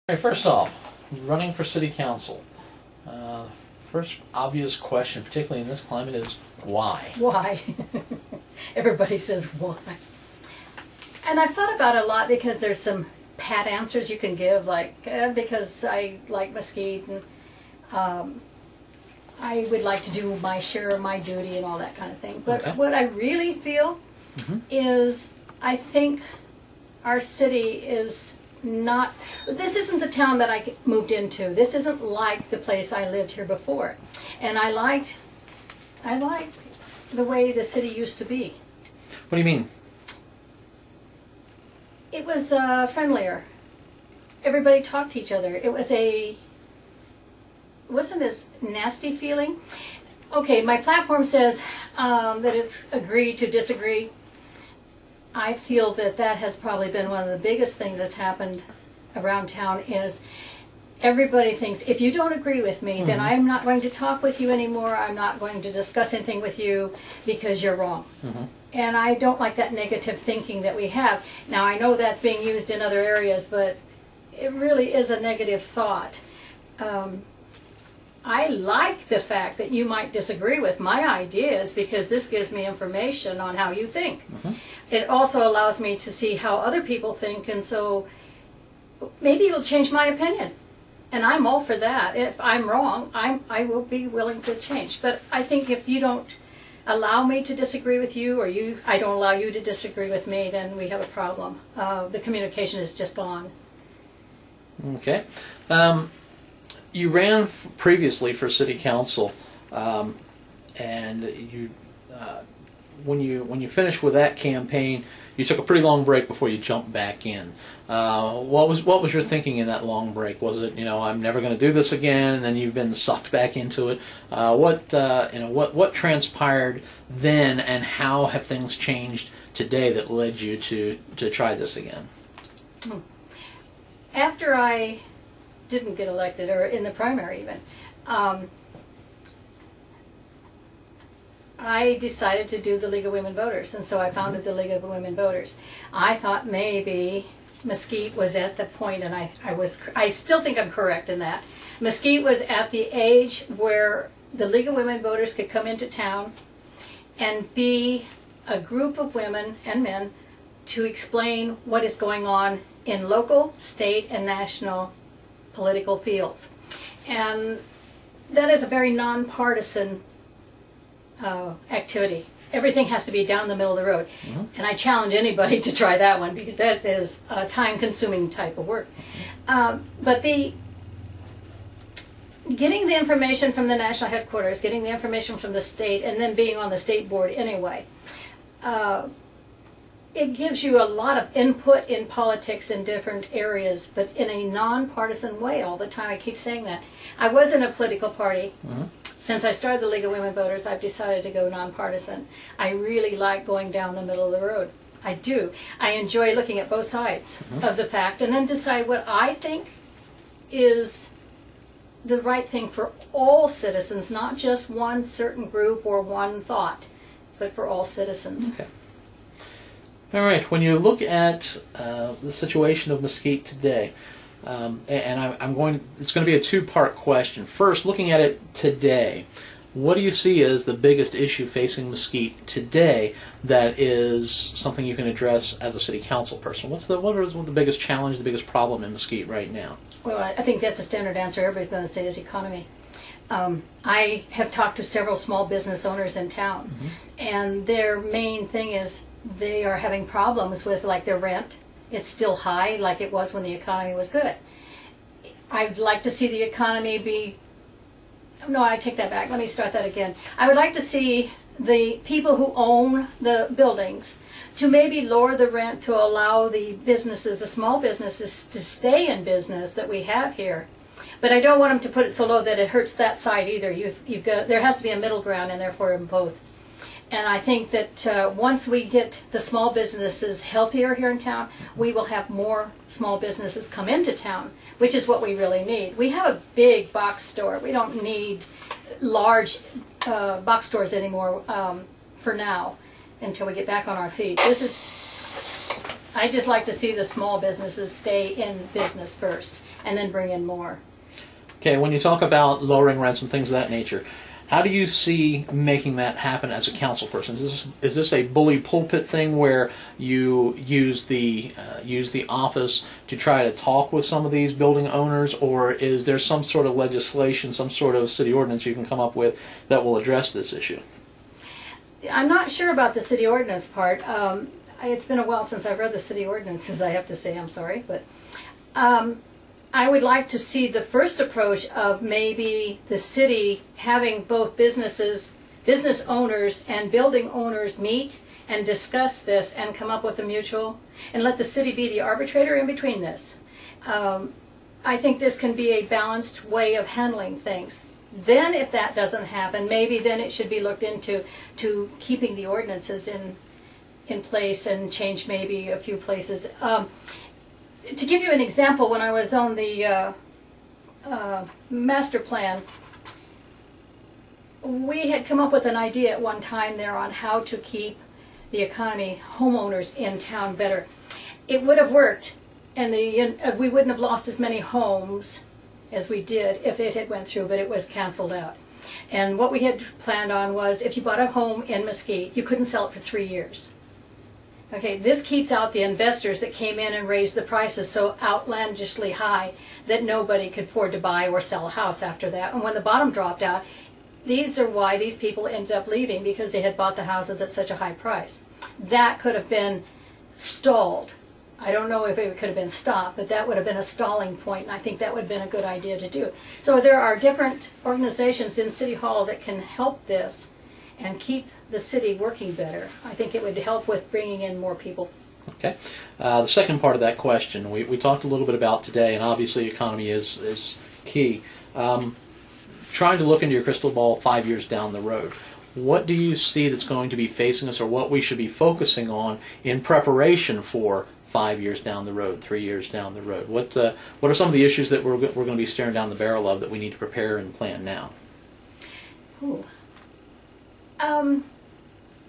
All right, first off, running for city council. First obvious question, particularly in this climate, is why? Why? Everybody says why. And I've thought about it a lot because there's some pat answers you can give, like because I like Mesquite and I would like to do my share of my duty and all that kind of thing. But okay. What I really feel is I think our city is not, this isn't the town that I moved into. This isn't like the place I lived here before. And I like the way the city used to be. What do you mean? It was friendlier. Everybody talked to each other. It wasn't as nasty feeling. Okay, my platform says that it's agree to disagree. I feel that that has probably been one of the biggest things that's happened around town is everybody thinks if you don't agree with me, then I'm not going to talk with you anymore. I'm not going to discuss anything with you because you're wrong. And I don't like that negative thinking that we have. Now I know that's being used in other areas, but it really is a negative thought. I like the fact that you might disagree with my ideas because this gives me information on how you think. It also allows me to see how other people think, and so maybe it'll change my opinion. And I'm all for that. If I'm wrong, I will be willing to change. But I think if you don't allow me to disagree with you, or I don't allow you to disagree with me, then we have a problem. The communication is just gone. Okay. You ran previously for city council, and you, when you finished with that campaign, you took a pretty long break before you jumped back in. What was your thinking in that long break? Was it, I'm never going to do this again, and then you've been sucked back into it? What transpired then, and how have things changed today that led you to try this again? After I didn't get elected, or in the primary even, I decided to do the League of Women Voters, and so I founded the League of Women Voters. I thought maybe Mesquite was at the point, and I still think I'm correct in that. Mesquite was at the age where the League of Women Voters could come into town and be a group of women and men to explain what is going on in local, state, and national political fields. And that is a very nonpartisan activity. Everything has to be down the middle of the road. And I challenge anybody to try that one because that is a time-consuming type of work. But getting the information from the national headquarters, getting the information from the state, and then being on the state board anyway, it gives you a lot of input in politics in different areas, but in a nonpartisan way all the time. I keep saying that. I was in a political party. Since I started the League of Women Voters, I've decided to go nonpartisan. I really like going down the middle of the road. I do. I enjoy looking at both sides of the fact and then decide what I think is the right thing for all citizens, not just one certain group or one thought, but for all citizens. Okay. All right. When you look at the situation of Mesquite today, and it's going to be a two-part question. First, looking at it today, what do you see as the biggest issue facing Mesquite today that is something you can address as a city council person? What is the biggest challenge, the biggest problem in Mesquite right now? Well, I think that's a standard answer everybody's going to say is economy. I have talked to several small business owners in town, and their main thing is they are having problems with their rent. It's still high like it was when the economy was good. I'd like to see the economy be... No, I take that back. Let me start that again. I would like to see the people who own the buildings to maybe lower the rent to allow the businesses, the small businesses, to stay in business that we have here. But I don't want them to put it so low that it hurts that side either. There has to be a middle ground, and therefore both. And I think that once we get the small businesses healthier here in town, we will have more small businesses come into town, which is what we really need. We have a big box store. We don't need large box stores anymore for now until we get back on our feet. I just like to see the small businesses stay in business first. and then bring in more. Okay, when you talk about lowering rents and things of that nature, how do you see making that happen as a council person? Is this a bully pulpit thing where you use the office to try to talk with some of these building owners, or is there some sort of legislation, some sort of city ordinance you can come up with that will address this issue? I'm not sure about the city ordinance part. It's been a while since I've read the city ordinances, I have to say. I'm sorry, but I would like to see the first approach of maybe the city having both business owners and building owners meet and discuss this and come up with a mutual, and let the city be the arbitrator in between this. I think this can be a balanced way of handling things. Then if that doesn't happen, maybe then it should be looked into to keeping the ordinances in place and change maybe a few places. To give you an example, when I was on the master plan, we had come up with an idea at one time there on how to keep the economy, homeowners in town better. It would have worked, and we wouldn't have lost as many homes as we did if it had went through, but it was canceled out. And what we had planned on was if you bought a home in Mesquite, you couldn't sell it for 3 years. Okay, this keeps out the investors that came in and raised the prices so outlandishly high that nobody could afford to buy or sell a house after that. And when the bottom dropped out, these are why these people ended up leaving, because they had bought the houses at such a high price. That could have been stalled. I don't know if it could have been stopped, but that would have been a stalling point, and I think that would have been a good idea to do. So there are different organizations in City Hall that can help this and keep the city working better. I think it would help with bringing in more people. Okay. The second part of that question, we talked a little bit about today, and obviously economy is key. Trying to look into your crystal ball 5 years down the road, what do you see that's going to be facing us, or what we should be focusing on in preparation for 5 years down the road, 3 years down the road? What are some of the issues that we're going to be staring down the barrel of that we need to prepare and plan now? Ooh.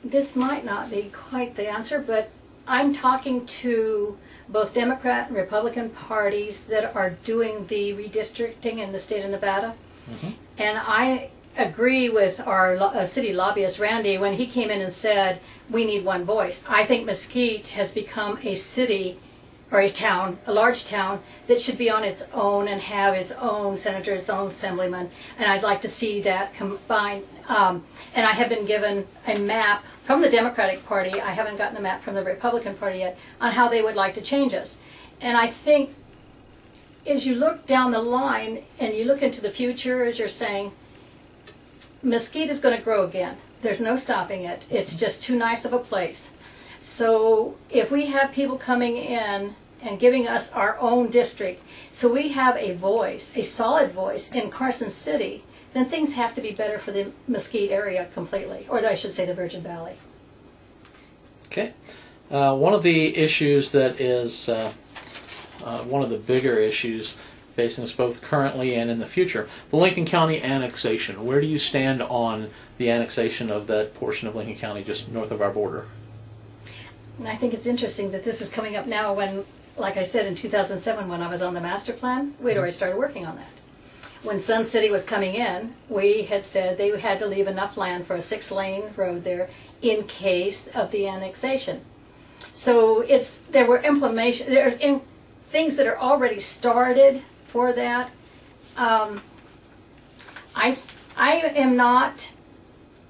This might not be quite the answer, but I'm talking to both Democrat and Republican parties that are doing the redistricting in the state of Nevada. Mm-hmm. And I agree with our city lobbyist, Randy, when he came in and said, we need one voice. I think Mesquite has become a city or a town, a large town, that should be on its own and have its own senator, its own assemblyman, and I'd like to see that combined. And I have been given a map from the Democratic Party. I haven't gotten a map from the Republican Party yet on how they would like to change us. And I think as you look down the line and you look into the future, as you're saying, Mesquite is going to grow again. There's no stopping it. It's just too nice of a place. So if we have people coming in and giving us our own district, so we have a voice, a solid voice in Carson City, then things have to be better for the Mesquite area completely, or I should say the Virgin Valley. Okay. One of the issues that is one of the bigger issues facing us both currently and in the future, the Lincoln County annexation. Where do you stand on the annexation of that portion of Lincoln County just north of our border? And I think it's interesting that this is coming up now when, like I said, in 2007 when I was on the master plan, we'd already started working on that. When Sun City was coming in, we had said they had to leave enough land for a 6-lane road there in case of the annexation. So there were there's things that are already started for that. I am not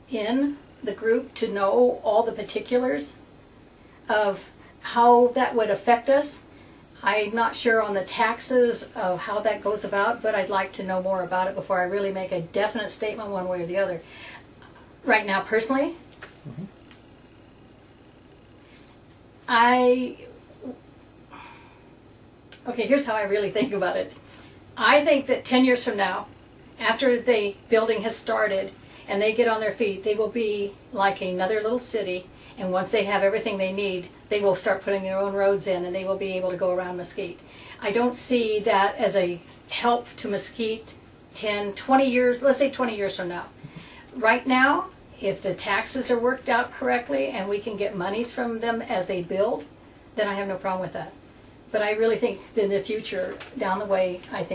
in the group to know all the particulars of how that would affect us. I'm not sure on the taxes of how that goes about, but I'd like to know more about it before I really make a definite statement one way or the other. Right now, personally, okay, here's how I really think about it. I think that 10 years from now, after the building has started and they get on their feet, they will be like another little city, and once they have everything they need, they will start putting their own roads in and they will be able to go around Mesquite. I don't see that as a help to Mesquite 10, 20 years, let's say 20 years from now. Right now, if the taxes are worked out correctly and we can get monies from them as they build, then I have no problem with that. But I really think in the future, down the way, I think